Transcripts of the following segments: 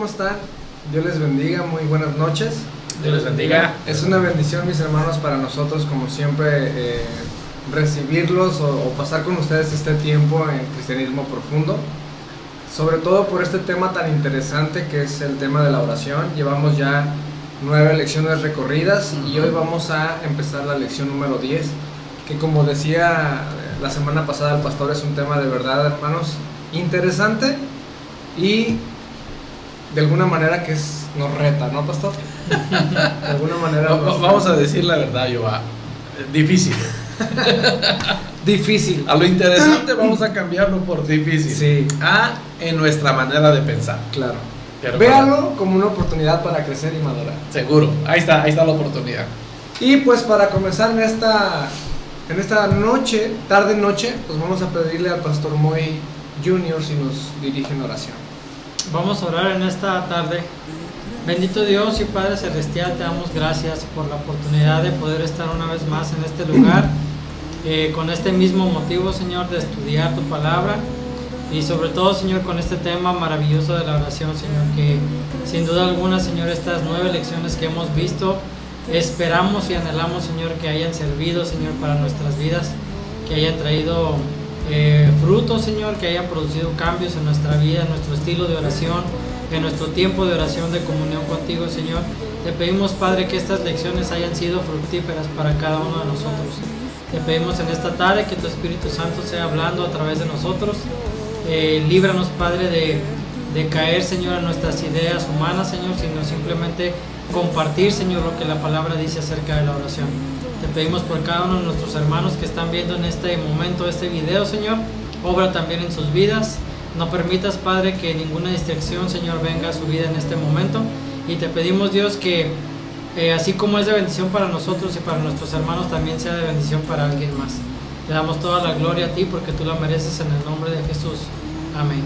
están? Dios les bendiga, muy buenas noches. Dios les bendiga. Es una bendición, mis hermanos, para nosotros, como siempre, recibirlos o pasar con ustedes este tiempo en Cristianismo Profundo. Sobre todo por este tema tan interesante que es el tema de la oración. Llevamos ya 9 lecciones recorridas y hoy vamos a empezar la lección número 10, que como decía la semana pasada el pastor, es un tema de verdad, hermanos, interesante y de alguna manera que nos reta, ¿no, pastor? De alguna manera vamos a decir la verdad, Joa. Difícil. Difícil. A lo interesante vamos a cambiarlo por difícil. Sí. En nuestra manera de pensar. Claro. Pero véanlo como una oportunidad para crecer y madurar. Seguro. Ahí está la oportunidad. Y pues para comenzar en esta noche, tarde-noche, pues vamos a pedirle al pastor Moy Jr. si nos dirige en oración. Vamos a orar en esta tarde. Bendito Dios y Padre Celestial, te damos gracias por la oportunidad de poder estar una vez más en este lugar, con este mismo motivo, Señor, de estudiar tu palabra y sobre todo, Señor, con este tema maravilloso de la oración, Señor, que sin duda alguna, Señor, estas 9 lecciones que hemos visto, esperamos y anhelamos, Señor, que hayan servido, Señor, para nuestras vidas, que hayan traído frutos, Señor, que hayan producido cambios en nuestra vida, en nuestro estilo de oración, en nuestro tiempo de oración, de comunión contigo, Señor. Te pedimos, Padre, que estas lecciones hayan sido fructíferas para cada uno de nosotros. Te pedimos en esta tarde que tu Espíritu Santo sea hablando a través de nosotros. Líbranos, Padre, de caer, Señor, en nuestras ideas humanas, Señor, sino simplemente compartir, Señor, lo que la palabra dice acerca de la oración. Te pedimos por cada uno de nuestros hermanos que están viendo en este momento este video, Señor. Obra también en sus vidas. No permitas, Padre, que ninguna distracción, Señor, venga a su vida en este momento. Y te pedimos, Dios, que así como es de bendición para nosotros y para nuestros hermanos, también sea de bendición para alguien más. Te damos toda la gloria a ti porque tú la mereces, en el nombre de Jesús. Amén.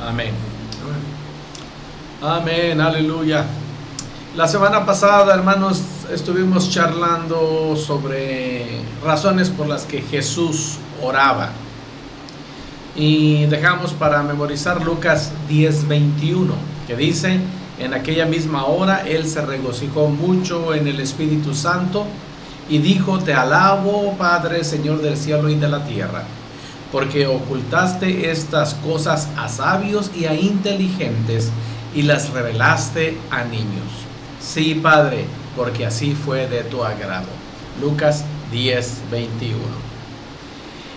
Amén. Amén, aleluya. La semana pasada, hermanos, estuvimos charlando sobre razones por las que Jesús oraba. Y dejamos para memorizar Lucas 10:21, que dice: en aquella misma hora él se regocijó mucho en el Espíritu Santo y dijo: te alabo, Padre, Señor del cielo y de la tierra, porque ocultaste estas cosas a sabios y a inteligentes y las revelaste a niños. Sí, Padre, porque así fue de tu agrado. Lucas 10:21.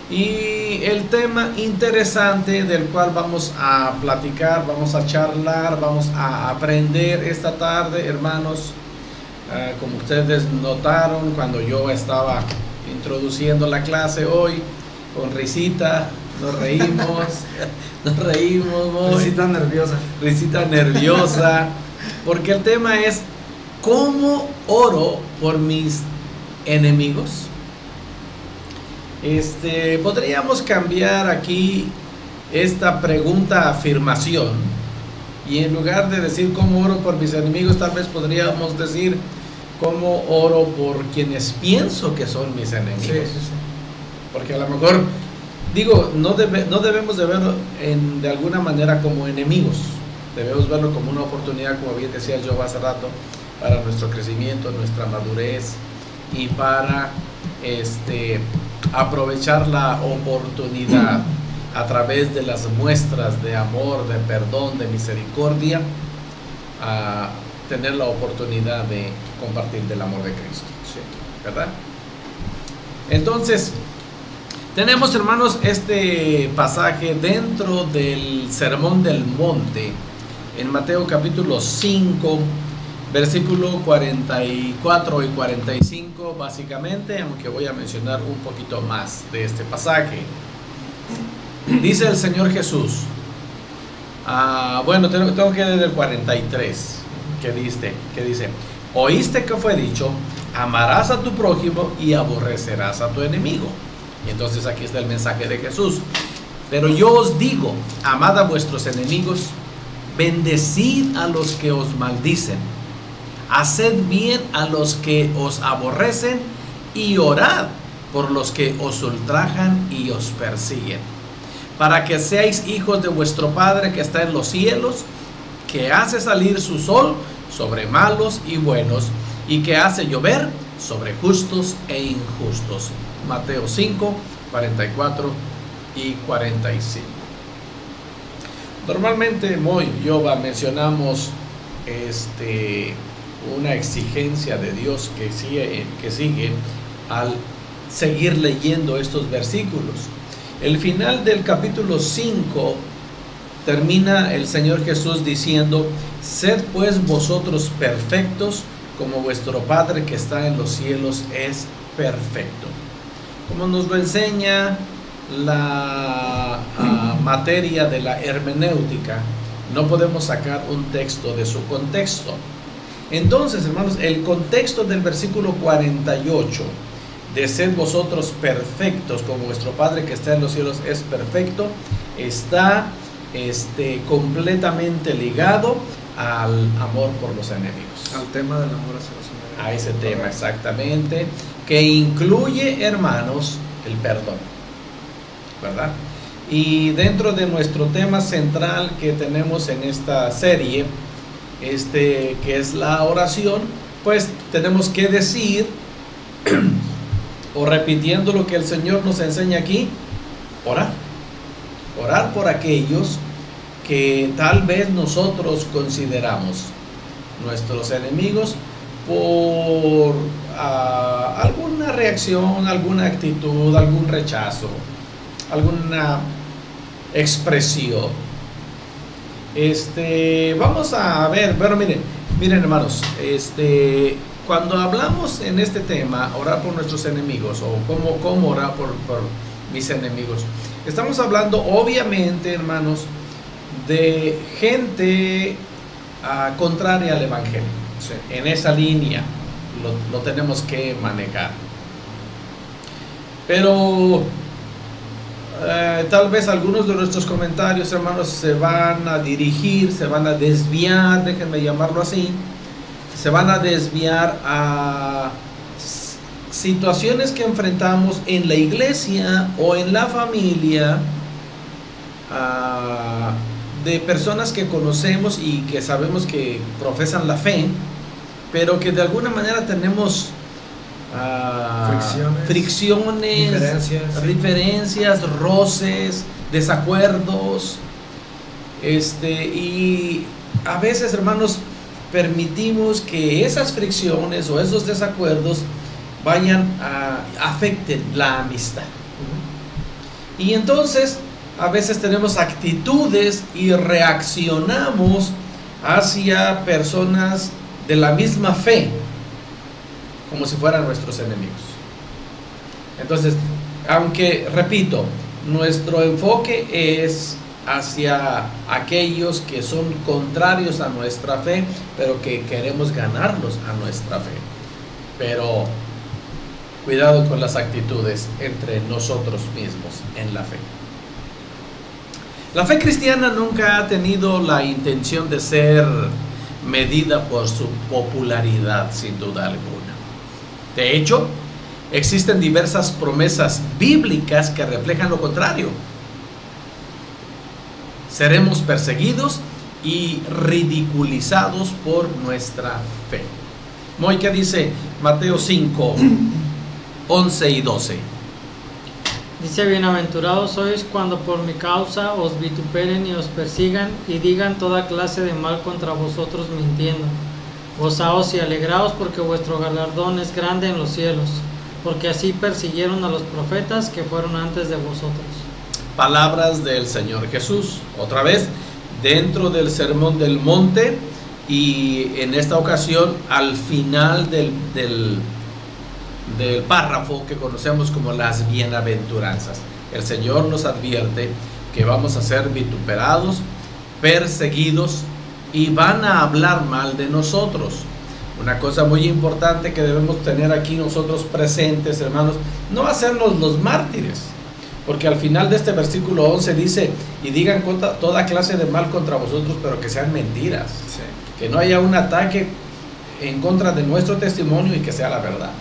Y el tema interesante del cual vamos a platicar, vamos a charlar, vamos a aprender esta tarde, hermanos, como ustedes notaron cuando yo estaba introduciendo la clase hoy, con risita, nos reímos, risita nerviosa, porque el tema es: ¿cómo oro por mis enemigos? Podríamos cambiar aquí esta pregunta afirmación, y en lugar de decir cómo oro por mis enemigos, tal vez podríamos decir cómo oro por quienes pienso que son mis enemigos. Sí. Porque a lo mejor, digo, no debemos de verlo de alguna manera como enemigos, debemos verlo como una oportunidad, como bien decía yo hace rato, para nuestro crecimiento, nuestra madurez y para aprovechar la oportunidad a través de las muestras de amor, de perdón, de misericordia, a tener la oportunidad de compartir del amor de Cristo, ¿verdad? Entonces, tenemos, hermanos, este pasaje dentro del Sermón del Monte, en Mateo capítulo 5, versículo 44 y 45 básicamente, aunque voy a mencionar un poquito más de este pasaje. Dice el Señor Jesús, tengo que leer el 43, que dice: oíste que fue dicho, amarás a tu prójimo y aborrecerás a tu enemigo. Y entonces aquí está el mensaje de Jesús: pero yo os digo, amad a vuestros enemigos, bendecid a los que os maldicen, haced bien a los que os aborrecen y orad por los que os ultrajan y os persiguen, para que seáis hijos de vuestro Padre que está en los cielos, que hace salir su sol sobre malos y buenos, y que hace llover sobre justos e injustos. Mateo 5, 44 y 45. Normalmente, Moy y yo mencionamos una exigencia de Dios que sigue al seguir leyendo estos versículos. El final del capítulo 5 termina el Señor Jesús diciendo: sed pues vosotros perfectos, como vuestro Padre que está en los cielos es perfecto. Como nos lo enseña la materia de la hermenéutica, no podemos sacar un texto de su contexto. Entonces, hermanos, el contexto del versículo 48 de sed vosotros perfectos como vuestro Padre que está en los cielos es perfecto, está completamente ligado al amor por los enemigos, al tema del amor hacia los enemigos, a ese tema exactamente, que incluye, hermanos, el perdón, ¿verdad? Y dentro de nuestro tema central que tenemos en esta serie, que es la oración, pues tenemos que decir o repitiendo lo que el Señor nos enseña aquí, orar por aquellos que tal vez nosotros consideramos nuestros enemigos por alguna reacción, alguna actitud, algún rechazo, alguna expresión. Vamos a ver, pero miren hermanos, cuando hablamos en este tema, orar por nuestros enemigos, o cómo orar por mis enemigos, estamos hablando obviamente, hermanos, de gente contraria al Evangelio. Sí. En esa línea lo tenemos que manejar. Pero tal vez algunos de nuestros comentarios, hermanos, se van a desviar, déjenme llamarlo así, se van a desviar a situaciones que enfrentamos en la iglesia o en la familia, de personas que conocemos y que sabemos que profesan la fe, pero que de alguna manera tenemos fricciones, diferencias, roces, desacuerdos, y a veces, hermanos, permitimos que esas fricciones o esos desacuerdos afecten la amistad. Y entonces a veces tenemos actitudes y reaccionamos hacia personas de la misma fe como si fueran nuestros enemigos. Entonces, aunque, repito, nuestro enfoque es hacia aquellos que son contrarios a nuestra fe, pero que queremos ganarlos a nuestra fe. Pero cuidado con las actitudes entre nosotros mismos en la fe. La fe cristiana nunca ha tenido la intención de ser medida por su popularidad, sin duda alguna. De hecho, existen diversas promesas bíblicas que reflejan lo contrario. Seremos perseguidos y ridiculizados por nuestra fe. ¿Qué dice Mateo 5, 11 y 12? Dice: bienaventurados sois cuando por mi causa os vituperen y os persigan y digan toda clase de mal contra vosotros mintiendo. Gozaos y alegraos, porque vuestro galardón es grande en los cielos, porque así persiguieron a los profetas que fueron antes de vosotros. Palabras del Señor Jesús, otra vez dentro del Sermón del Monte, y en esta ocasión al final del párrafo que conocemos como las bienaventuranzas. El Señor nos advierte que vamos a ser vituperados, perseguidos, y van a hablar mal de nosotros. Una cosa muy importante que debemos tener aquí nosotros presentes, hermanos, no hacernos los mártires, porque al final de este versículo 11 dice: y digan toda clase de mal contra vosotros, pero que sean mentiras. Sí. Que no haya un ataque en contra de nuestro testimonio y que sea la verdad.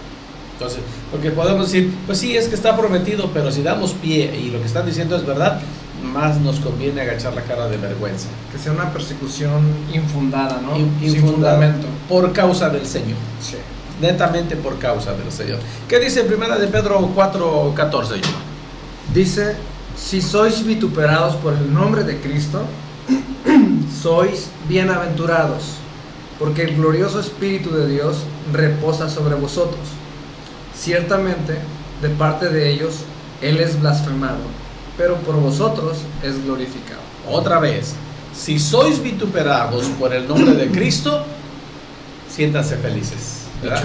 Entonces, porque podemos decir, pues sí, es que está prometido, pero si damos pie y lo que están diciendo es verdad, más nos conviene agachar la cara de vergüenza. Que sea una persecución infundada, ¿no? Sin fundamento. Por causa del Señor. Sí. Netamente por causa del Señor. ¿Qué dice Primera de Pedro 4:14? Dice, si sois vituperados por el nombre de Cristo, sois bienaventurados, porque el glorioso Espíritu de Dios reposa sobre vosotros. Ciertamente, de parte de ellos, Él es blasfemado, pero por vosotros es glorificado. Otra vez, si sois vituperados por el nombre de Cristo, siéntanse felices, ¿verdad?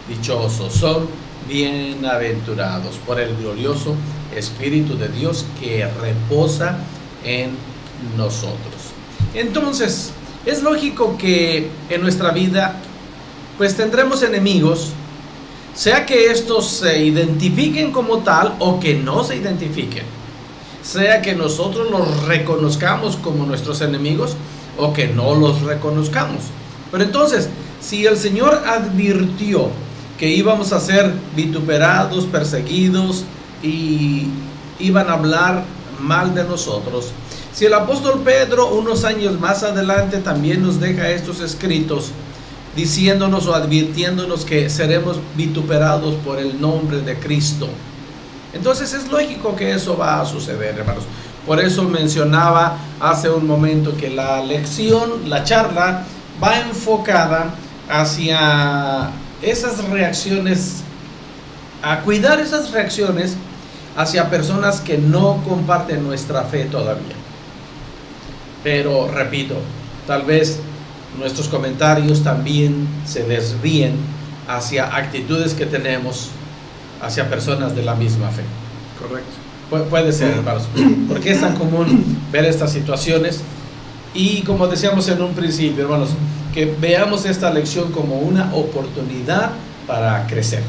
Dichosos, son bienaventurados por el glorioso Espíritu de Dios que reposa en nosotros. Entonces, es lógico que en nuestra vida pues tendremos enemigos, sea que estos se identifiquen como tal o que no se identifiquen, sea que nosotros los reconozcamos como nuestros enemigos o que no los reconozcamos. Pero entonces, si el Señor advirtió que íbamos a ser vituperados, perseguidos y iban a hablar mal de nosotros, si el apóstol Pedro unos años más adelante también nos deja estos escritos diciéndonos o advirtiéndonos que seremos vituperados por el nombre de Cristo, entonces es lógico que eso va a suceder, hermanos. Por eso mencionaba hace un momento que la lección, la charla, va enfocada hacia esas reacciones, a cuidar esas reacciones hacia personas que no comparten nuestra fe todavía. Pero repito, tal vez nuestros comentarios también se desvíen hacia actitudes que tenemos hacia personas de la misma fe. Correcto. Puede ser, hermanos, porque es tan común ver estas situaciones. Y como decíamos en un principio, hermanos, que veamos esta lección como una oportunidad para crecer,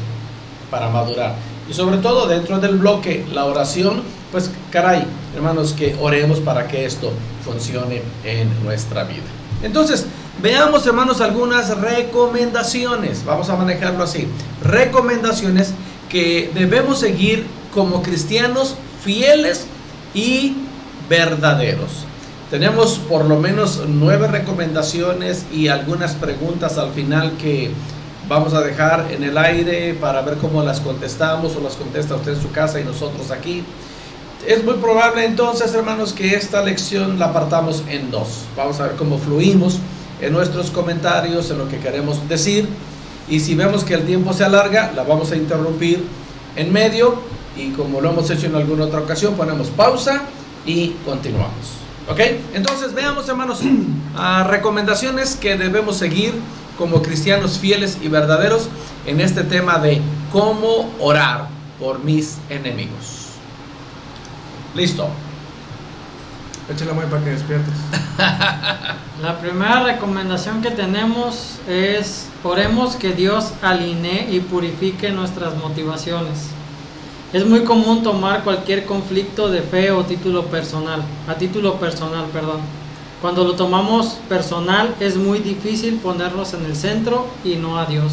para madurar. Y sobre todo dentro del bloque, la oración, pues caray, hermanos, que oremos para que esto funcione en nuestra vida. Entonces, veamos, hermanos, algunas recomendaciones. Vamos a manejarlo así. Recomendaciones que debemos seguir como cristianos fieles y verdaderos. Tenemos por lo menos 9 recomendaciones y algunas preguntas al final que vamos a dejar en el aire para ver cómo las contestamos, o las contesta usted en su casa y nosotros aquí. Es muy probable entonces, hermanos, que esta lección la partamos en 2. Vamos a ver cómo fluimos en nuestros comentarios, en lo que queremos decir, y si vemos que el tiempo se alarga, la vamos a interrumpir en medio, y como lo hemos hecho en alguna otra ocasión, ponemos pausa y continuamos. ¿Ok? Entonces veamos, hermanos, recomendaciones que debemos seguir como cristianos fieles y verdaderos en este tema de cómo orar por mis enemigos. Listo. Échale muy para que despiertes. La primera recomendación que tenemos es: oremos que Dios alinee y purifique nuestras motivaciones. Es muy común tomar cualquier conflicto de fe o a título personal. Cuando lo tomamos personal, es muy difícil ponernos en el centro y no a Dios.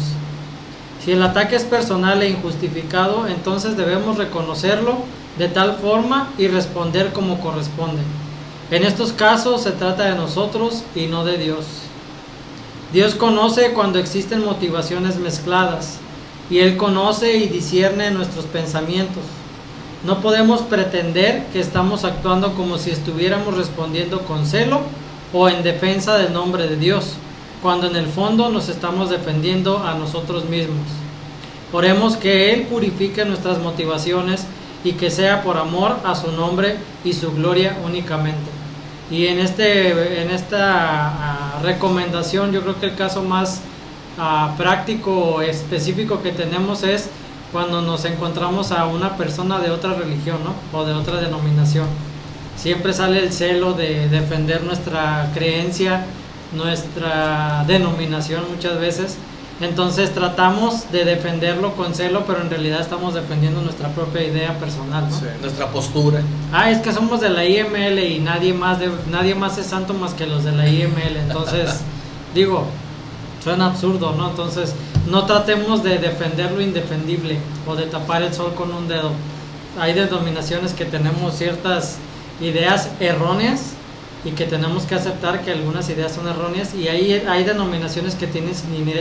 Si el ataque es personal e injustificado, entonces debemos reconocerlo de tal forma y responder como corresponde. En estos casos se trata de nosotros y no de Dios. Dios conoce cuando existen motivaciones mezcladas, y Él conoce y discierne nuestros pensamientos. No podemos pretender que estamos actuando como si estuviéramos respondiendo con celo o en defensa del nombre de Dios, cuando en el fondo nos estamos defendiendo a nosotros mismos. Oremos que Él purifique nuestras motivaciones y que sea por amor a su nombre y su gloria únicamente. Y en esta recomendación, yo creo que el caso más práctico o específico que tenemos es cuando nos encontramos a una persona de otra religión, ¿no? O de otra denominación. Siempre sale el celo de defender nuestra creencia, nuestra denominación muchas veces. Entonces tratamos de defenderlo con celo, pero en realidad estamos defendiendo nuestra propia idea personal, ¿no? Sí, nuestra postura. Es que somos de la IML y nadie más es santo más que los de la IML. Entonces, digo, suena absurdo, ¿no? Entonces, no tratemos de defender lo indefendible o de tapar el sol con un dedo. Hay denominaciones que tenemos ciertas ideas erróneas y que tenemos que aceptar que algunas ideas son erróneas, y hay denominaciones que tienen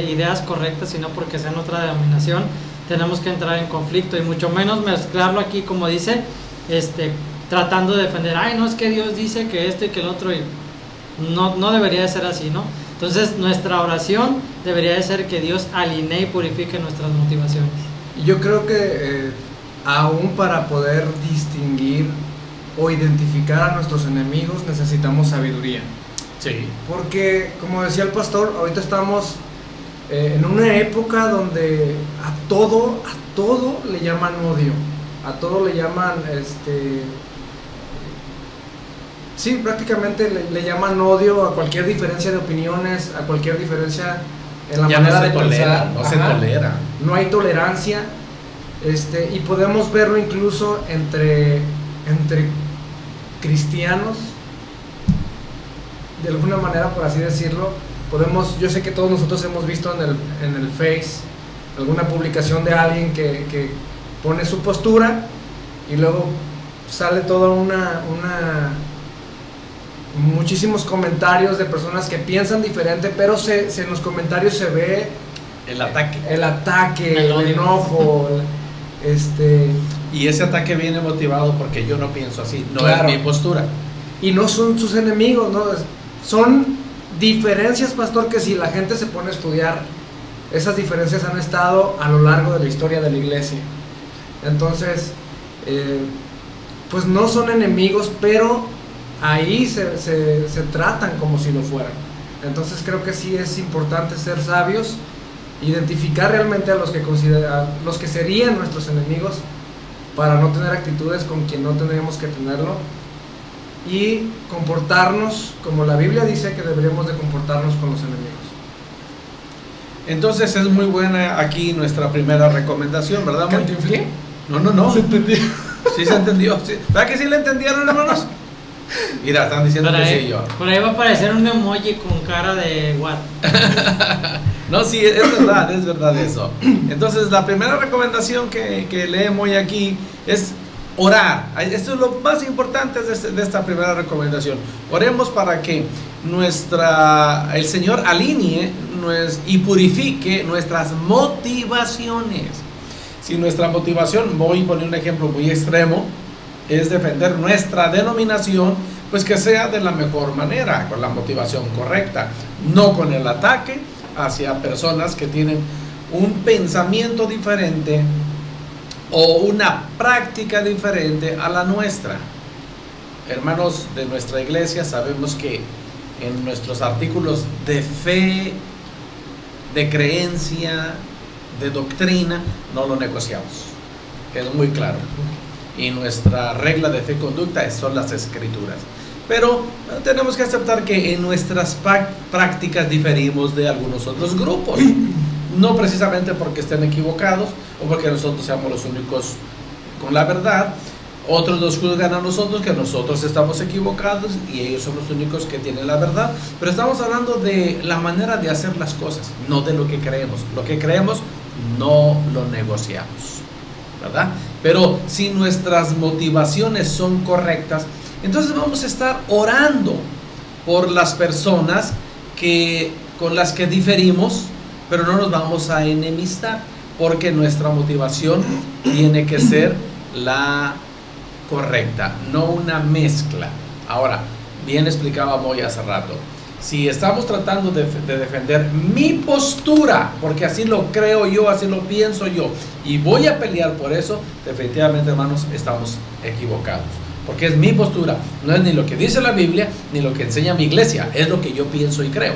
ideas correctas, y no porque sean otra denominación tenemos que entrar en conflicto, y mucho menos mezclarlo aquí, como dice, tratando de defender, ay, no, es que Dios dice que esto y que el otro, y no debería de ser así, ¿no? Entonces nuestra oración debería de ser que Dios alinee y purifique nuestras motivaciones. Y yo creo que aún para poder distinguir o identificar a nuestros enemigos necesitamos sabiduría. Sí. Porque, como decía el pastor, ahorita estamos en una época donde a todo le llaman odio, a todo le llaman, sí, prácticamente le llaman odio a cualquier diferencia de opiniones, a cualquier diferencia en la Ya manera no se de tolera, pensar. no se tolera. No hay tolerancia, y podemos verlo incluso entre cristianos, de alguna manera, por así decirlo. Yo sé que todos nosotros hemos visto en el Face alguna publicación de alguien que pone su postura y luego sale toda muchísimos comentarios de personas que piensan diferente, pero en los comentarios se ve El ataque. El enojo, Y ese ataque viene motivado porque yo no pienso así, no Claro. es mi postura. y no son sus enemigos, ¿no? Son diferencias, pastor, que si la gente se pone a estudiar, esas diferencias han estado a lo largo de la historia de la iglesia. Entonces, pues no son enemigos, pero ahí se tratan como si lo fueran. Entonces creo que sí es importante ser sabios, identificar realmente a los que serían nuestros enemigos, para no tener actitudes con quien no tendríamos que tenerlo, y comportarnos como la Biblia dice que deberíamos de comportarnos con los enemigos. Entonces es muy buena aquí nuestra primera recomendación, ¿verdad, Moy? ¿Cantinflé? No. ¿Se entendió? Sí se entendió. Sí. ¿Verdad que sí le entendieron, hermanos? Mira, están diciendo que sí yo. Por ahí va a aparecer un emoji con cara de what. No, sí, es verdad eso. Entonces, la primera recomendación que leemos hoy aquí es orar. Esto es lo más importante de esta primera recomendación. Oremos para que el Señor alinee y purifique nuestras motivaciones. Si nuestra motivación, voy a poner un ejemplo muy extremo, es defender nuestra denominación, pues que sea de la mejor manera, con la motivación correcta, no con el ataque hacia personas que tienen un pensamiento diferente o una práctica diferente a la nuestra. Hermanos de nuestra iglesia, sabemos que en nuestros artículos de fe, de creencia, de doctrina, no lo negociamos. Es muy claro. Y nuestra regla de fe y conducta son las escrituras. Pero tenemos que aceptar que en nuestras prácticas diferimos de algunos otros grupos. No precisamente porque estén equivocados o porque nosotros seamos los únicos con la verdad. Otros nos juzgan a nosotros que nosotros estamos equivocados y ellos son los únicos que tienen la verdad. Pero estamos hablando de la manera de hacer las cosas, no de lo que creemos. Lo que creemos no lo negociamos, ¿verdad? Pero si nuestras motivaciones son correctas, entonces vamos a estar orando por las personas con las que diferimos, pero no nos vamos a enemistar, porque nuestra motivación tiene que ser la correcta, no una mezcla. Ahora, bien explicaba Moy hace rato, si estamos tratando de defender mi postura, porque así lo creo yo, así lo pienso yo, y voy a pelear por eso, definitivamente, hermanos, estamos equivocados. Porque es mi postura, no es ni lo que dice la Biblia, ni lo que enseña mi iglesia, es lo que yo pienso y creo.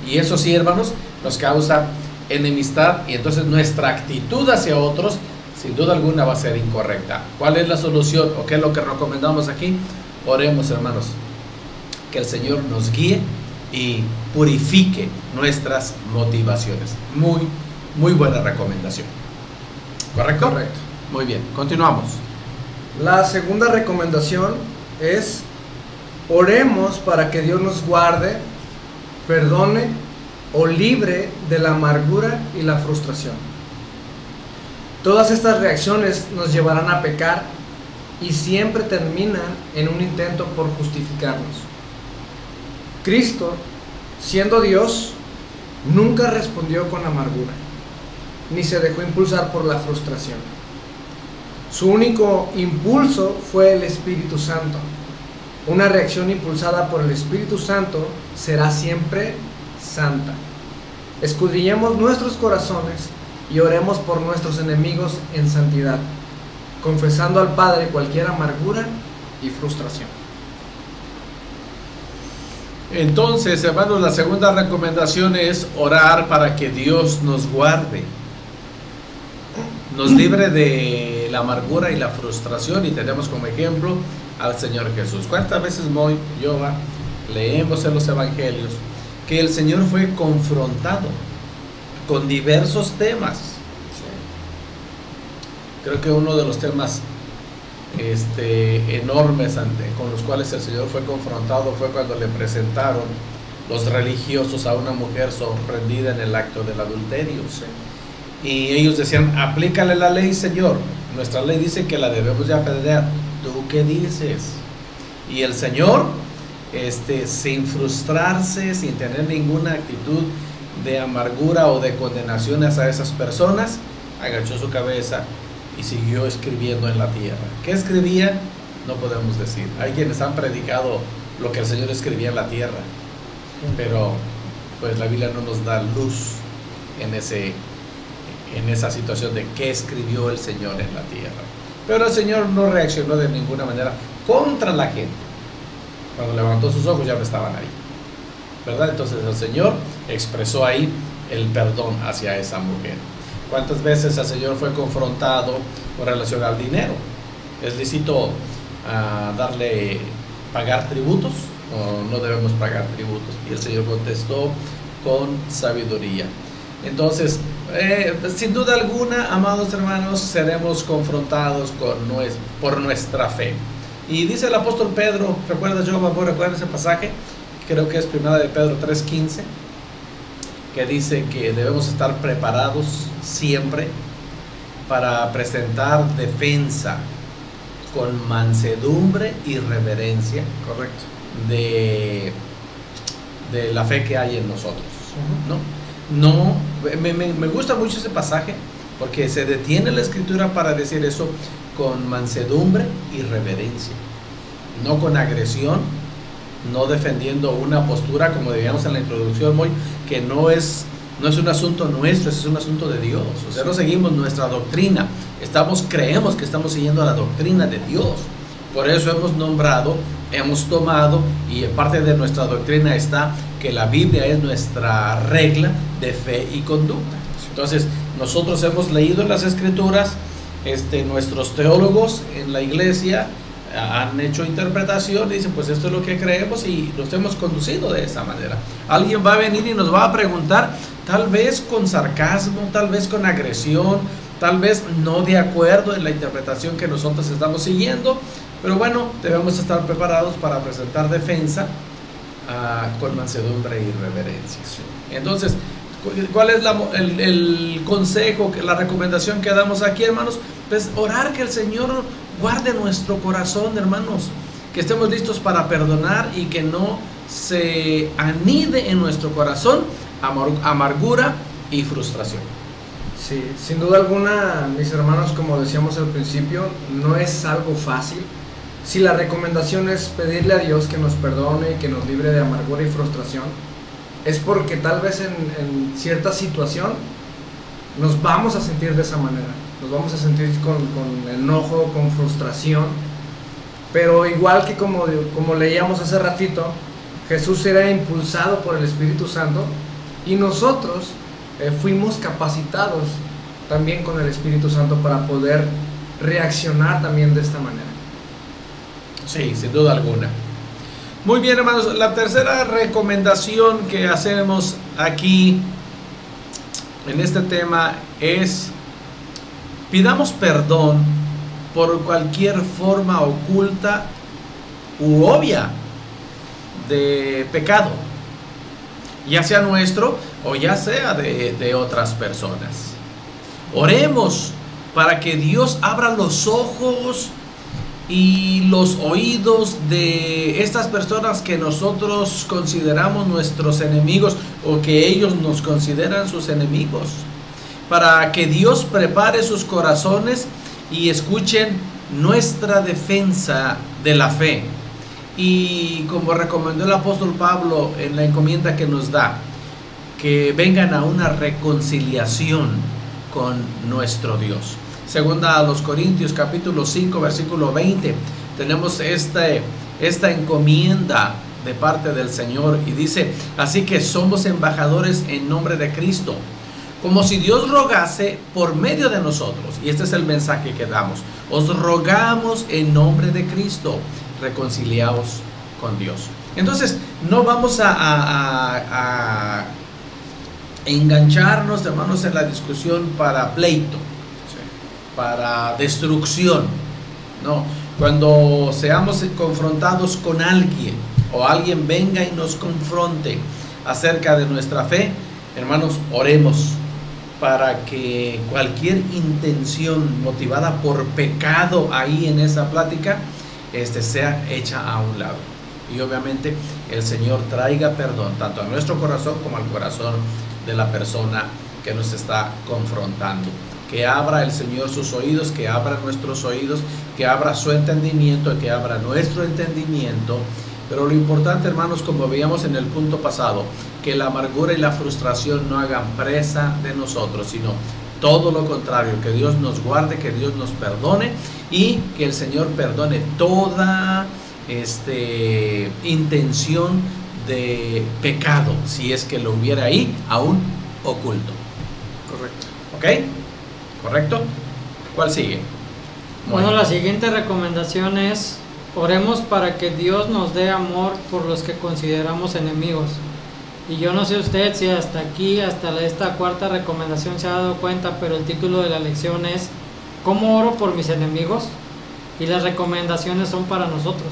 Y eso sí, hermanos, nos causa enemistad, y entonces nuestra actitud hacia otros, sin duda alguna, va a ser incorrecta. ¿Cuál es la solución o qué es lo que recomendamos aquí? Oremos, hermanos, que el Señor nos guíe y purifique nuestras motivaciones. Muy, muy buena recomendación. ¿Correcto? Correcto. Muy bien, continuamos. La segunda recomendación es: oremos para que Dios nos guarde, perdone o libre de la amargura y la frustración. Todas estas reacciones nos llevarán a pecar y siempre terminan en un intento por justificarnos. Cristo, siendo Dios, nunca respondió con amargura, ni se dejó impulsar por la frustración. Su único impulso fue el Espíritu Santo. Una reacción impulsada por el Espíritu Santo será siempre santa. Escudriñemos nuestros corazones y oremos por nuestros enemigos en santidad, confesando al Padre cualquier amargura y frustración. Entonces, hermanos, la segunda recomendación es orar para que Dios nos guarde, nos libre de la amargura y la frustración, y tenemos como ejemplo al Señor Jesús. ¿Cuántas veces leemos en los evangelios que el Señor fue confrontado con diversos temas? Creo que uno de los temas enormes con los cuales el Señor fue confrontado fue cuando le presentaron los religiosos a una mujer sorprendida en el acto del adulterio. Y ellos decían: aplícale la ley, Señor, nuestra ley dice que la debemos de apedrear, ¿tú qué dices? Y el Señor, sin frustrarse, sin tener ninguna actitud de amargura o de condenación hacia esas personas, agachó su cabeza y siguió escribiendo en la tierra. ¿Qué escribía? No podemos decir. Hay quienes han predicado lo que el Señor escribía en la tierra, pero pues la Biblia no nos da luz en esa situación de qué escribió el Señor en la tierra. Pero el Señor no reaccionó de ninguna manera contra la gente. Cuando levantó sus ojos ya no estaban ahí, ¿verdad? Entonces el Señor expresó ahí el perdón hacia esa mujer. ¿Cuántas veces el Señor fue confrontado con relación al dinero? ¿Es lícito pagar tributos o no debemos pagar tributos? Y el Señor contestó con sabiduría. Entonces, sin duda alguna, amados hermanos, seremos confrontados por nuestra fe. Y dice el apóstol Pedro, ¿recuerdas ese pasaje? Creo que es 1 de Pedro 3:15, que dice que debemos estar preparados siempre para presentar defensa con mansedumbre y reverencia. Correcto. De la fe que hay en nosotros, ¿no? Me gusta mucho ese pasaje porque se detiene la Escritura para decir eso con mansedumbre y reverencia, no con agresión, no defendiendo una postura como decíamos en la introducción, que no es un asunto nuestro, es un asunto de Dios. O sea, no seguimos nuestra doctrina, creemos que estamos siguiendo la doctrina de Dios. Por eso hemos tomado, y en parte de nuestra doctrina está que la Biblia es nuestra regla de fe y conducta. Entonces, nosotros hemos leído las Escrituras, nuestros teólogos en la iglesia han hecho interpretación y dicen: pues esto es lo que creemos, y los hemos conducido de esa manera. Alguien va a venir y nos va a preguntar, tal vez con sarcasmo, tal vez con agresión, tal vez no de acuerdo en la interpretación que nosotros estamos siguiendo, pero bueno, debemos estar preparados para presentar defensa con mansedumbre y reverencia. Entonces, ¿cuál es el consejo, la recomendación que damos aquí, hermanos? Pues orar que el Señor guarde nuestro corazón, hermanos, que estemos listos para perdonar y que no se anide en nuestro corazón amargura y frustración. Sí, sin duda alguna, mis hermanos, como decíamos al principio, no es algo fácil. Si la recomendación es pedirle a Dios que nos perdone y que nos libre de amargura y frustración, es porque tal vez en cierta situación nos vamos a sentir de esa manera, nos vamos a sentir con enojo, con frustración, pero igual que como leíamos hace ratito, Jesús era impulsado por el Espíritu Santo y nosotros fuimos capacitados también con el Espíritu Santo para poder reaccionar también de esta manera. Sí, sin duda alguna. Muy bien, hermanos, la tercera recomendación que hacemos aquí en este tema es: pidamos perdón por cualquier forma oculta u obvia de pecado, ya sea nuestro o ya sea de otras personas. Oremos para que Dios abra los ojos y los oídos de estas personas que nosotros consideramos nuestros enemigos o que ellos nos consideran sus enemigos, para que Dios prepare sus corazones y escuchen nuestra defensa de la fe. Y como recomendó el apóstol Pablo en la encomienda que nos da, que vengan a una reconciliación con nuestro Dios. Segunda a los Corintios capítulo 5 versículo 20, tenemos esta encomienda de parte del Señor y dice: así que somos embajadores en nombre de Cristo, como si Dios rogase por medio de nosotros. Y este es el mensaje que damos: os rogamos en nombre de Cristo, reconciliaos con Dios. Entonces no vamos a engancharnos, hermanos, en la discusión para pleito, para destrucción. No, cuando seamos confrontados con alguien o alguien venga y nos confronte acerca de nuestra fe, hermanos, oremos para que cualquier intención motivada por pecado ahí en esa plática sea hecha a un lado, y obviamente el Señor traiga perdón tanto a nuestro corazón como al corazón de la persona que nos está confrontando. Que abra el Señor sus oídos, que abra nuestros oídos, que abra su entendimiento, que abra nuestro entendimiento. Pero lo importante, hermanos, como veíamos en el punto pasado, que la amargura y la frustración no hagan presa de nosotros, sino todo lo contrario, que Dios nos guarde, que Dios nos perdone y que el Señor perdone toda intención de pecado, si es que lo hubiera ahí, aún oculto. Correcto. ¿Ok? ¿Correcto? ¿Cuál sigue? Bueno, la siguiente recomendación es: oremos para que Dios nos dé amor por los que consideramos enemigos. Y yo no sé usted si hasta aquí, hasta esta cuarta recomendación se ha dado cuenta, pero el título de la lección es ¿cómo oro por mis enemigos? Y las recomendaciones son para nosotros.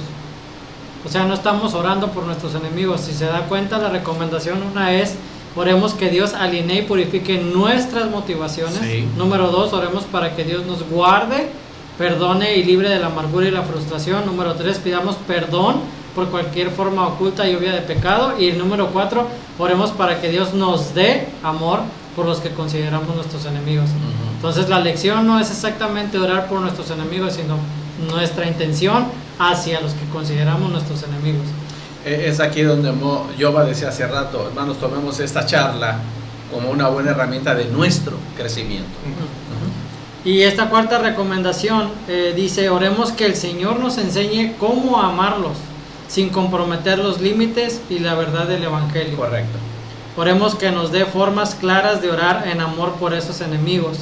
O sea, no estamos orando por nuestros enemigos. Si se da cuenta, la recomendación una es: oremos que Dios alinee y purifique nuestras motivaciones. Sí. Número 2, oremos para que Dios nos guarde, perdone y libre de la amargura y la frustración. Número 3, pidamos perdón por cualquier forma oculta y obvia de pecado. Y el número 4, oremos para que Dios nos dé amor por los que consideramos nuestros enemigos. Entonces la lección no es exactamente orar por nuestros enemigos, sino nuestra intención hacia los que consideramos nuestros enemigos. Es aquí donde Yoba decía hace rato, hermanos, tomemos esta charla como una buena herramienta de nuestro crecimiento. Y esta cuarta recomendación dice: oremos que el Señor nos enseñe cómo amarlos sin comprometer los límites y la verdad del Evangelio. Correcto. Oremos que nos dé formas claras de orar en amor por esos enemigos,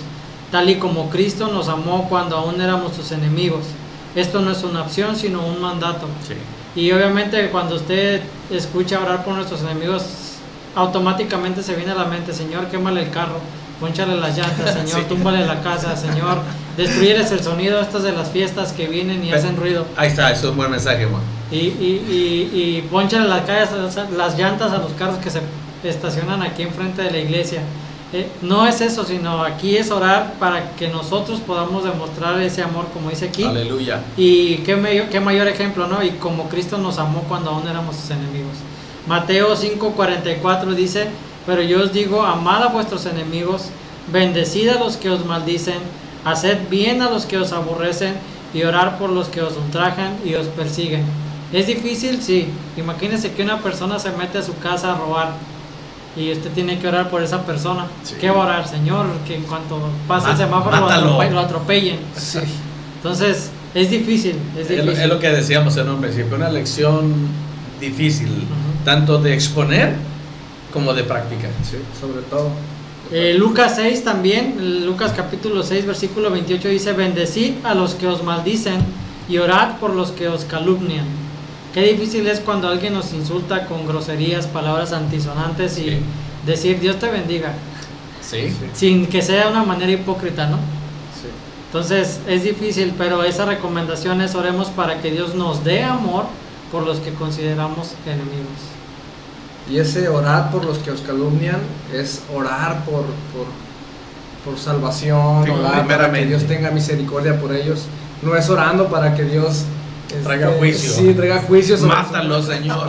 tal y como Cristo nos amó cuando aún éramos sus enemigos. Esto no es una opción, sino un mandato. Sí. Y obviamente cuando usted escucha orar por nuestros enemigos, automáticamente se viene a la mente: Señor, quémale el carro, pónchale las llantas, Señor, Sí. túmbale la casa, Señor, destruyeles el sonido estas de las fiestas que vienen y hacen ruido. Ahí está, eso es un buen mensaje, Juan. Y pónchale las llantas a los carros que se estacionan aquí enfrente de la iglesia. No es eso, sino aquí es orar para que nosotros podamos demostrar ese amor, como dice aquí. Aleluya. Y qué mayor ejemplo, ¿no? Y como Cristo nos amó cuando aún éramos sus enemigos. Mateo 5:44 dice: pero yo os digo, amad a vuestros enemigos, bendecid a los que os maldicen, haced bien a los que os aborrecen y orar por los que os ultrajan y os persiguen. ¿Es difícil? Sí. Imagínense que una persona se mete a su casa a robar y usted tiene que orar por esa persona. Sí. ¿Qué va a orar? Señor, que en cuanto pase el semáforo lo atropellen. Sí. Entonces, es difícil. Es lo que decíamos en un principio, una lección difícil, tanto de exponer como de practicar. Sí, sobre todo. Lucas 6 también, Lucas capítulo 6 versículo 28 dice: bendecid a los que os maldicen y orad por los que os calumnian. Qué difícil es cuando alguien nos insulta con groserías, palabras antisonantes y Sí. decir Dios te bendiga, Sí. sin que sea de una manera hipócrita, ¿no? Sí. Entonces es difícil, pero esa recomendación es: oremos para que Dios nos dé amor por los que consideramos enemigos. Y ese orar por los que os calumnian es orar por salvación, Sí, orar para que primeramente. Dios tenga misericordia por ellos. no es orando para que Dios traiga juicio. Sí, traiga juicio. Mátalo, Señor.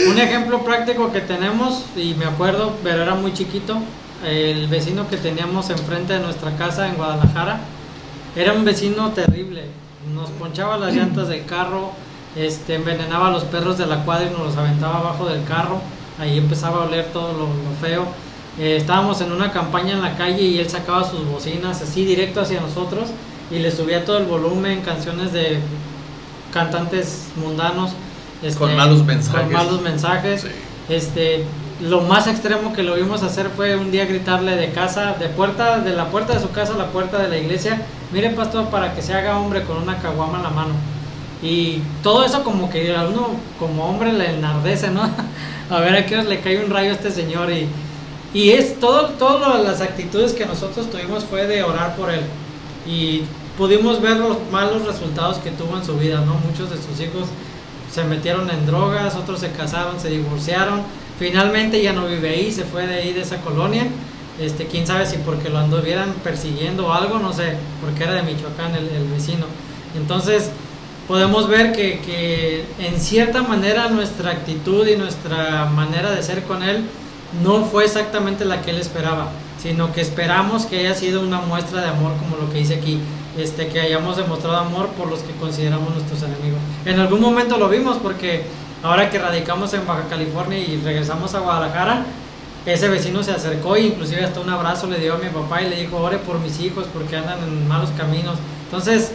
Un ejemplo práctico que tenemos, y me acuerdo, pero era muy chiquito, el vecino que teníamos enfrente de nuestra casa en Guadalajara, era un vecino terrible, nos ponchaba las llantas del carro, envenenaba a los perros de la cuadra y nos los aventaba abajo del carro, ahí empezaba a oler todo lo feo. Estábamos en una campaña en la calle y él sacaba sus bocinas así directo hacia nosotros y le subía todo el volumen, canciones de cantantes mundanos, con malos mensajes. Con malos mensajes. Sí. Lo más extremo que lo vimos hacer fue un día gritarle de la puerta de su casa a la puerta de la iglesia: mire, pastor, para que se haga hombre, con una caguama en la mano. Y todo eso como que a uno como hombre le enardece, ¿no? A ver a qué hora le cae un rayo a este señor. Y es todas las actitudes que nosotros tuvimos fue de orar por él. Y pudimos ver los malos resultados que tuvo en su vida, ¿no? Muchos de sus hijos se metieron en drogas, otros se casaron, se divorciaron. Finalmente ya no vive ahí, se fue de ahí, de esa colonia. Quién sabe si porque lo anduvieran persiguiendo o algo, no sé, porque era de Michoacán el vecino. Entonces podemos ver que en cierta manera nuestra actitud y nuestra manera de ser con él no fue exactamente la que él esperaba, sino que esperamos que haya sido una muestra de amor, como lo que dice aquí, que hayamos demostrado amor por los que consideramos nuestros enemigos. En algún momento lo vimos, porque ahora que radicamos en Baja California y regresamos a Guadalajara, ese vecino se acercó e inclusive hasta un abrazo le dio a mi papá y le dijo: ore por mis hijos porque andan en malos caminos. Entonces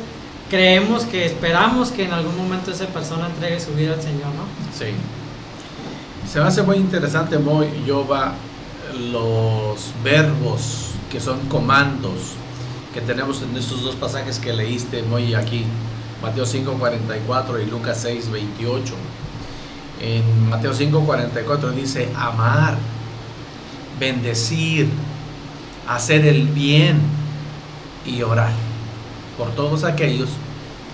esperamos que en algún momento esa persona entregue su vida al Señor, ¿no? Sí. Se me hace muy interesante, Yoba, los verbos que son comandos que tenemos en estos dos pasajes que leíste, Moy, aquí, Mateo 5:44 y Lucas 6:28. En Mateo 5:44 dice amar, bendecir, hacer el bien y orar por todos aquellos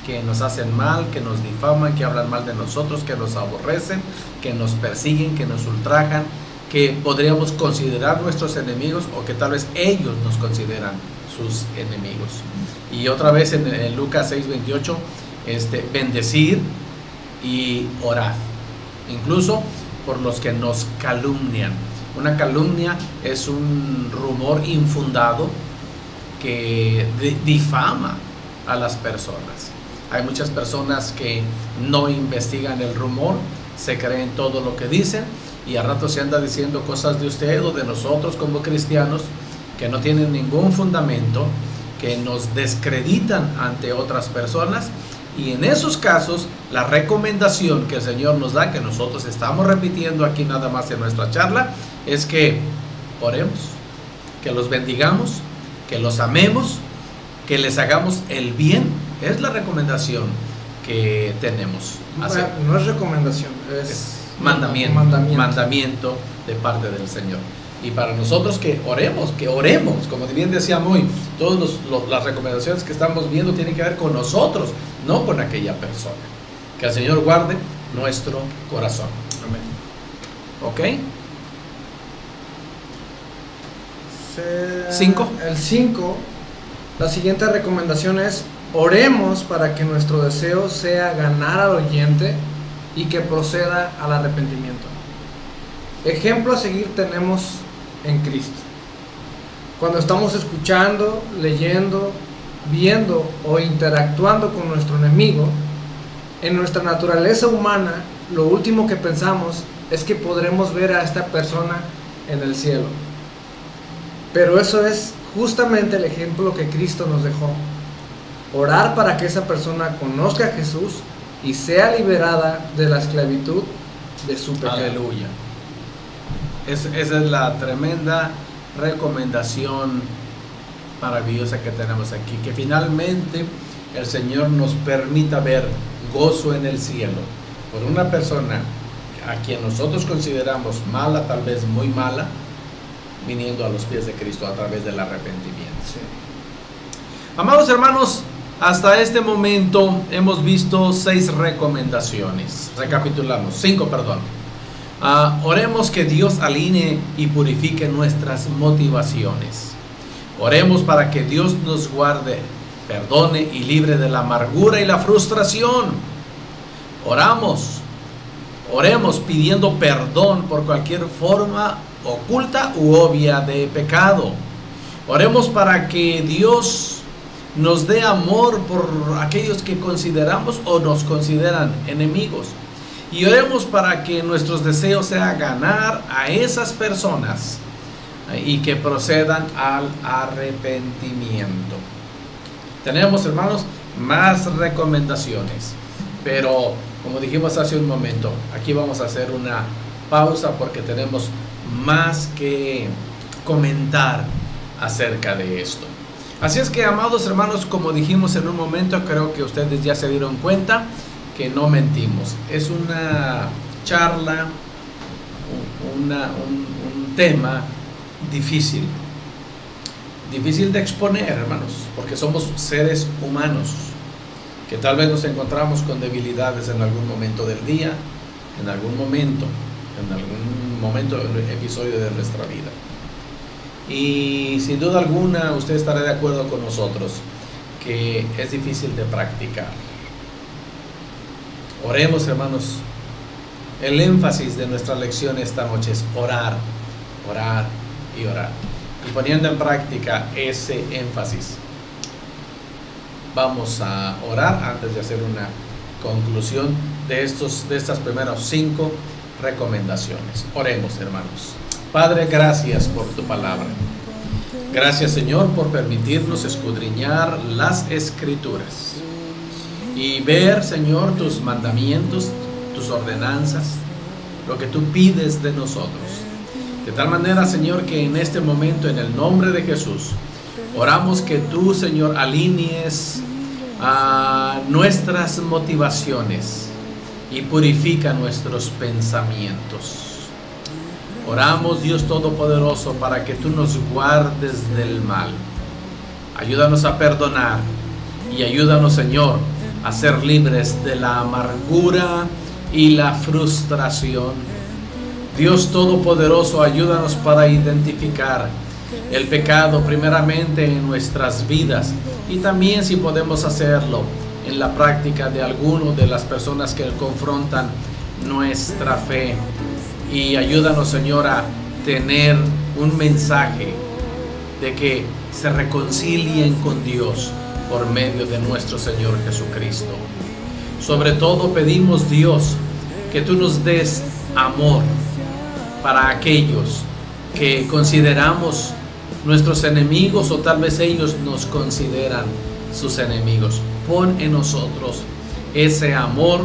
que nos hacen mal, que nos difaman, que hablan mal de nosotros, que nos aborrecen, que nos persiguen, que nos ultrajan, que podríamos considerar nuestros enemigos o que tal vez ellos nos consideran sus enemigos. Y otra vez en Lucas 6:28, bendecir y orar, incluso por los que nos calumnian. Una calumnia es un rumor infundado que difama a las personas. Hay muchas personas que no investigan el rumor, se creen todo lo que dicen y a rato se anda diciendo cosas de usted o de nosotros como cristianos que no tienen ningún fundamento, que nos descreditan ante otras personas. Y en esos casos, la recomendación que el Señor nos da, que nosotros estamos repitiendo aquí nada más en nuestra charla, es que oremos, que los bendigamos, que los amemos, que les hagamos el bien. Es la recomendación que tenemos. No es recomendación, es mandamiento de parte del Señor. Y para nosotros que oremos, como bien decía Moy, todas las recomendaciones que estamos viendo tienen que ver con nosotros, no con aquella persona. Que el Señor guarde nuestro corazón. Amén. ¿Ok? 5. El 5, la siguiente recomendación es: oremos para que nuestro deseo sea ganar al oyente y que proceda al arrepentimiento. Ejemplo a seguir tenemos en Cristo. Cuando estamos escuchando, leyendo, viendo o interactuando con nuestro enemigo, en nuestra naturaleza humana, lo último que pensamos es que podremos ver a esta persona en el cielo. Pero eso es justamente el ejemplo que Cristo nos dejó. Orar para que esa persona conozca a Jesús y sea liberada de la esclavitud de su pecado. Aleluya. Esa es la tremenda recomendación maravillosa que tenemos aquí, que finalmente el Señor nos permita ver gozo en el cielo por una persona a quien nosotros consideramos mala, tal vez muy mala, viniendo a los pies de Cristo a través del arrepentimiento. Sí. Amados hermanos, hasta este momento hemos visto 6 recomendaciones. Recapitulamos, 5, perdón. Oremos que Dios alinee y purifique nuestras motivaciones. Oremos para que Dios nos guarde perdone y libre de la amargura y la frustración. Oremos pidiendo perdón por cualquier forma oculta u obvia de pecado. Oremos para que Dios nos dé amor por aquellos que consideramos o nos consideran enemigos. Y oremos para que nuestros deseos sea ganar a esas personas y que procedan al arrepentimiento. Tenemos, hermanos, más recomendaciones, pero como dijimos hace un momento, aquí vamos a hacer una pausa porque tenemos más que comentar acerca de esto. Así es que, amados hermanos, como dijimos en un momento, creo que ustedes ya se dieron cuenta que no mentimos. Es una charla, un tema difícil de exponer, hermanos, porque somos seres humanos que tal vez nos encontramos con debilidades en algún momento del día, en algún momento, episodio de nuestra vida. Y sin duda alguna usted estará de acuerdo con nosotros que es difícil de practicar. Oremos, hermanos. El énfasis de nuestra lección esta noche es orar, orar y orar. Y poniendo en práctica ese énfasis, vamos a orar antes de hacer una conclusión de estas primeras 5 recomendaciones. Oremos, hermanos. Padre, gracias por tu palabra. Gracias, Señor, por permitirnos escudriñar las Escrituras y ver, Señor, tus mandamientos, tus ordenanzas, lo que tú pides de nosotros. De tal manera, Señor, que en este momento, en el nombre de Jesús, oramos que tú, Señor, alinees a nuestras motivaciones y purifica nuestros pensamientos. Oramos, Dios Todopoderoso, para que tú nos guardes del mal. Ayúdanos a perdonar y ayúdanos, Señor, a ser libres de la amargura y la frustración. Dios Todopoderoso, ayúdanos para identificar el pecado primeramente en nuestras vidas y también, si podemos hacerlo, en la práctica de alguno de las personas que confrontan nuestra fe. Y ayúdanos, Señor, a tener un mensaje de que se reconcilien con Dios por medio de nuestro Señor Jesucristo. Sobre todo pedimos, Dios, que tú nos des amor para aquellos que consideramos nuestros enemigos o tal vez ellos nos consideran sus enemigos. Pon en nosotros ese amor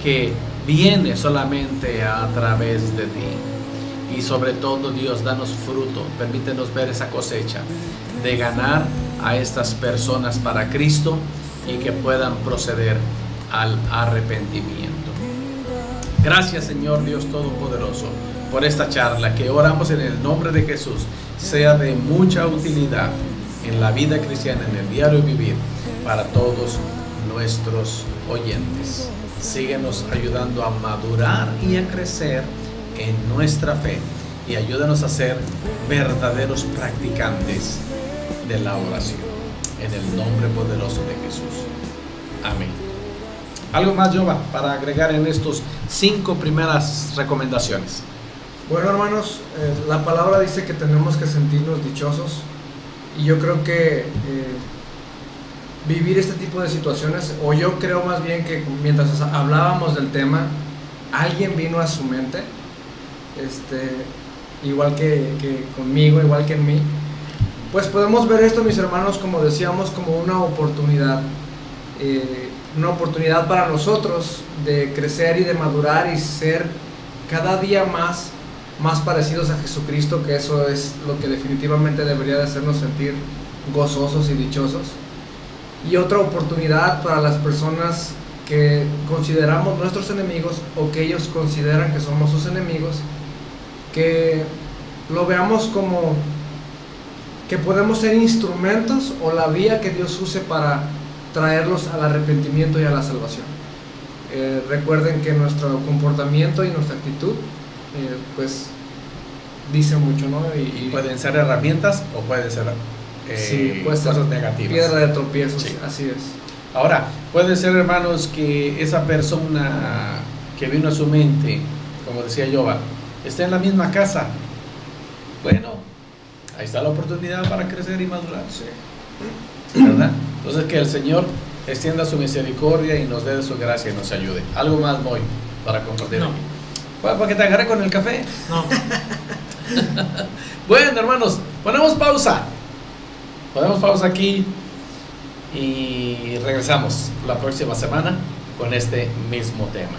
que viene solamente a través de ti. Y sobre todo, Dios, danos fruto, permítenos ver esa cosecha de ganar a estas personas para Cristo y que puedan proceder al arrepentimiento. Gracias, Señor Dios Todopoderoso, por esta charla que oramos en el nombre de Jesús sea de mucha utilidad en la vida cristiana, en el diario vivir para todos nuestros oyentes. Síguenos ayudando a madurar y a crecer en nuestra fe y ayúdanos a ser verdaderos practicantes de la oración. En el nombre poderoso de Jesús. Amén. ¿Algo más, Jova, para agregar en estos 5 primeras recomendaciones? Bueno, hermanos, la palabra dice que tenemos que sentirnos dichosos y yo creo que vivir este tipo de situaciones, o yo creo más bien que mientras hablábamos del tema, alguien vino a su mente, igual que conmigo, igual que en mí, pues podemos ver esto, mis hermanos, como decíamos, como una oportunidad para nosotros de crecer y de madurar y ser cada día más parecidos a Jesucristo, que eso es lo que definitivamente debería de hacernos sentir gozosos y dichosos. Y otra oportunidad para las personas que consideramos nuestros enemigos o que ellos consideran que somos sus enemigos, que lo veamos como que podemos ser instrumentos o la vía que Dios use para traerlos al arrepentimiento y a la salvación. Recuerden que nuestro comportamiento y nuestra actitud pues dice mucho, ¿no? Y pueden ser herramientas o pueden ser Sí, puede ser cosas negativas. piedra de tropiezos, Sí. así es. Ahora, puede ser, hermanos, que esa persona que vino a su mente, como decía Yoba, está en la misma casa. Bueno, ahí está la oportunidad para crecer y madurar. Sí. ¿Verdad? Entonces, que el Señor extienda su misericordia y nos dé de su gracia y nos ayude. Algo más, Moy, para compartir No. aquí. Bueno, para que te agarre con el café. No, Bueno, hermanos, ponemos pausa. Ponemos pausa aquí y regresamos la próxima semana con este mismo tema.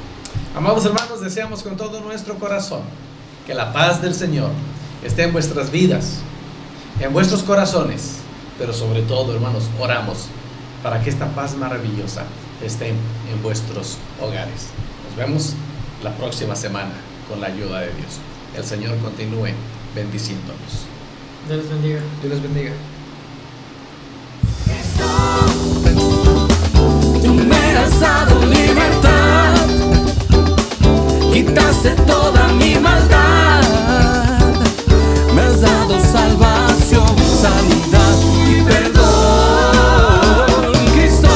Amados hermanos, deseamos con todo nuestro corazón que la paz del Señor esté en vuestras vidas, en vuestros corazones, pero sobre todo, hermanos, oramos para que esta paz maravillosa esté en vuestros hogares. Nos vemos la próxima semana con la ayuda de Dios. El Señor continúe bendiciéndonos. Dios les bendiga. Dios les bendiga. Tú me has dado libertad, quitaste toda mi maldad, me has dado salvación, sanidad y perdón. Cristo,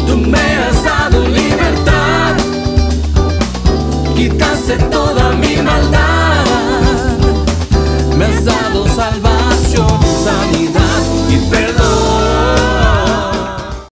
tú me has dado libertad, quitaste toda mi maldad.